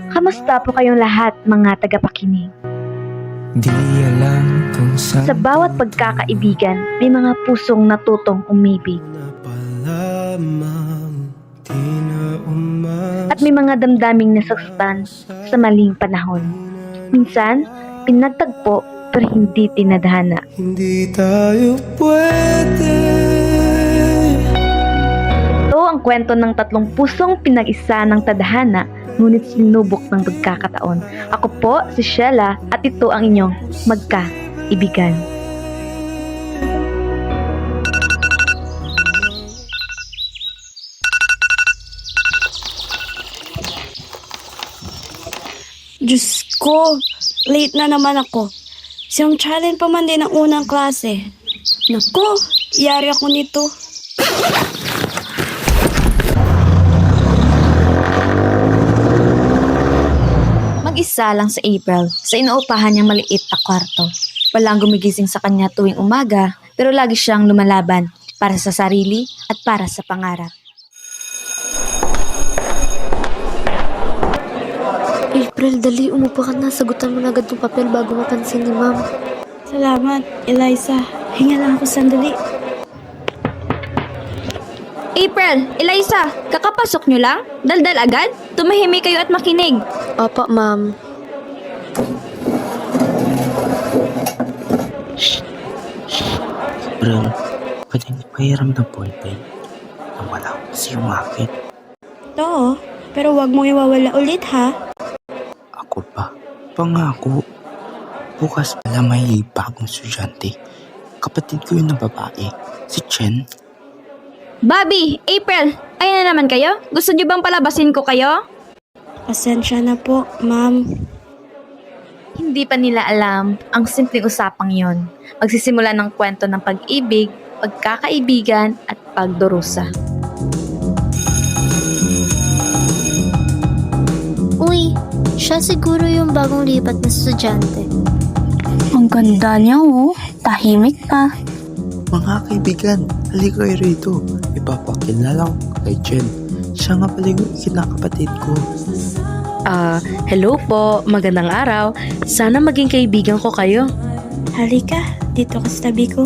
Kamusta po kayong lahat mga tagapakinig? Sa bawat pagkakaibigan, may mga pusong natutong umibig. At may mga damdaming nasaktan sa maling panahon. Minsan, pinagtagpo pero hindi tinadhana. Hindi tayo pwede. Ito ang kwento ng tatlong pusong pinag-isa ng tadhana, ngunit sinubok ng pagkakataon. Ako po si Sheila at ito ang inyong magkaibigan. Diyos ko, late na naman ako. Siyang challenge pa man din ang unang klase. Nako, yari ako nito. Mag-isa lang sa April sa inuupahan niyang maliit na kwarto. Walang gumigising sa kanya tuwing umaga, pero lagi siyang lumalaban para sa sarili at para sa pangarap. April, dali, umupo ka na. Sagutan mo na agad yung papel bago mapansin ni ma'am. Salamat, Eliza. Hinga lang ako sandali. April! Eliza! Kakapasok niyo lang? Daldal agad? Tumahimik kayo at makinig. Opo, ma'am. April, pwedeng ipahiram ng ballpen na wala ko kasi umakit. Oo, pero wag mo iwawala ulit ha. Ako pa, pangako. Bukas pala may bagong estudyante. Kapatid ko yun na babae, si Chen. Bobby! April! Ayan na naman kayo? Gusto niyo bang palabasin ko kayo? Pasensya na po, ma'am. Hindi pa nila alam ang simpleng usapang yon. Magsisimula ng kwento ng pag-ibig, pagkakaibigan at pagdurusa. Uy, siya siguro yung bagong lipat na estudyante. Ang ganda niya oh. Tahimik pa. Mga kaibigan, halika kayo rito. Ipapakilala ko kay Chen. Siya nga pala yung kinakapatid ko. Hello po, magandang araw. Sana maging kaibigan ko kayo. Halika, dito ka sa tabi ko.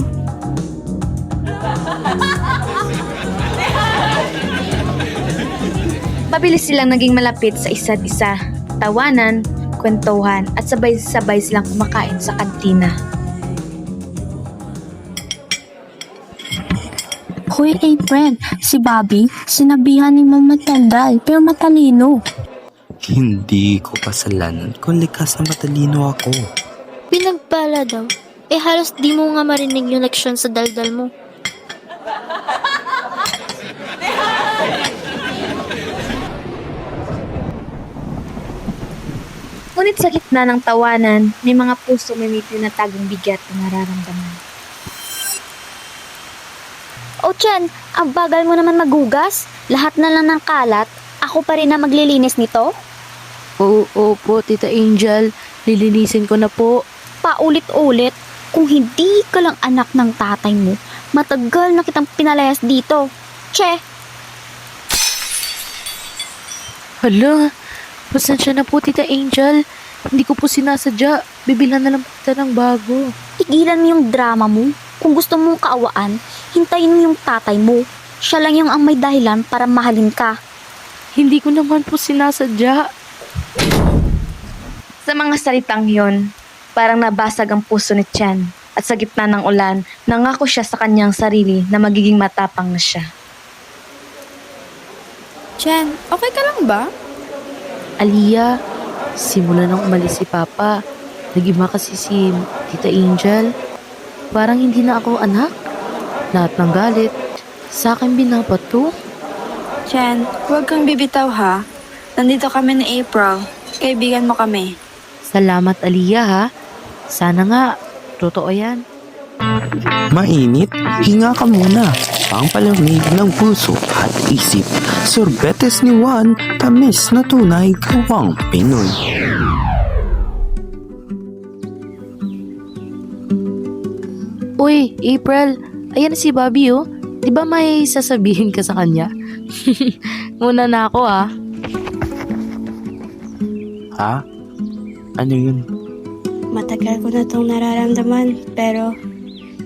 Mabilis silang naging malapit sa isa't isa. Tawanan, kwentuhan at sabay-sabay silang kumakain sa kantina. Hoy April, si Bobby, sinabihan ni Mama Tandal, pero matalino. Hindi ko kasalanan kung likas na matalino ako. Pinagpala daw. Halos di mo nga marinig yung leksyon sa daldal mo. Ngunit sa gitna ng tawanan, may mga puso may tinatagong bigat na nararamdaman. O Chen, ang bagal mo naman magugas. Lahat na lang ng kalat. Ako pa rin na maglilinis nito. Opo, Tita Angel. Lilinisin ko na po. Paulit-ulit. Kung hindi ka lang anak ng tatay mo, matagal na kitang pinalayas dito. Che! Hala, pasensya na po, Tita Angel. Hindi ko po sinasadya. Bibilhan na lang po kita ng bago. Tigilan mo yung drama mo. Kung gusto mong kaawaan, hintayin mo yung tatay mo. Siya lang yung ang may dahilan para mahalin ka. Hindi ko naman po sinasadya. Sa mga salitang yon, parang nabasag ang puso ni Chen at sa gitna ng ulan, nangako siya sa kanyang sarili na magiging matapang na siya. Chen, okay ka lang ba? Aliyah, simula nang umalis si Papa, nag-iba kasi si Tita Angel. Parang hindi na ako anak. Lahat ng galit, sa akin binabato. Chen, huwag kang bibitaw ha. Nandito kami ni April. Kaibigan mo kami. Salamat, Aliyah ha. Sana nga, totoo yan. Mainit? Hinga ka muna. Pampalamig ng puso at isip. Sorbetes ni Juan, tamis na tunay, gawang Pinoy. Uy, April, ayan si Bobby oh. Di ba may sasabihin ka sa kanya? Muna na ako ah. Ha? Ano yun? Matagal ko na itong nararamdaman, pero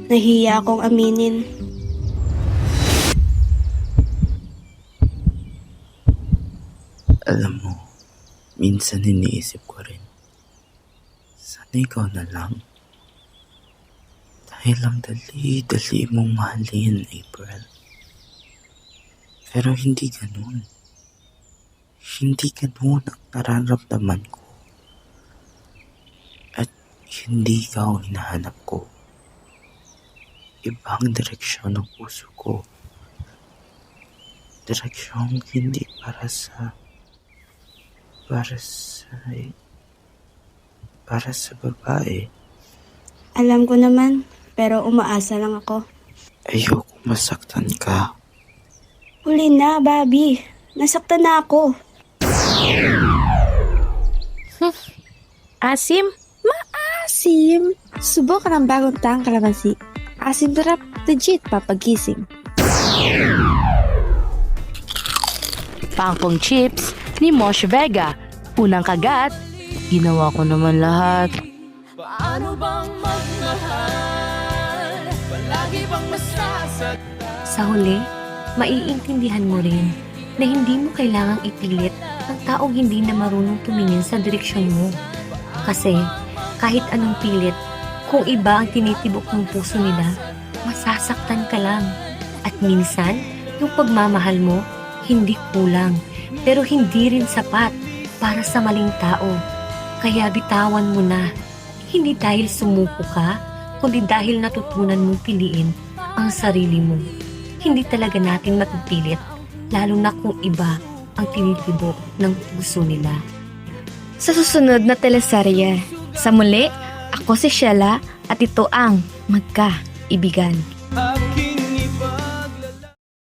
nahiya akong aminin. Alam mo, minsan iniisip ko rin. Sana ikaw na lang. Dahil ang dali-dali mong mahalin, April. Pero hindi ganun. Hindi ganun ang nararamdaman ko. At hindi ikaw ang hinahanap ko. Ibang direksyon ng puso ko. Direksyong hindi para sa babae. Alam ko naman, pero umaasa lang ako. Ayoko masaktan ka. Huli na, Bobby. Nasaktan na ako. Asim? Asim! Subok ng bagong tahang kalamansi. Asim sarap, legit papagising. Pangpong chips ni Mosh Vega. Unang kagat, ginawa ko naman lahat. Sa huli, maiintindihan mo rin na hindi mo kailangang ipilit ang taong hindi na marunong tumingin sa direksyon mo. Kasi kahit anong pilit, kung iba ang tinitibok ng puso nila, masasaktan ka lang. At minsan, yung pagmamahal mo, hindi kulang, pero hindi rin sapat para sa maling tao. Kaya bitawan mo na, hindi dahil sumuko ka, kundi dahil natutunan mong piliin ang sarili mo. Hindi talaga natin mapipilit, lalo na kung iba ang tinitibok ng puso nila. Sa susunod na teleserye, sa muli, ako si Sheila at ito ang Magkaibigan.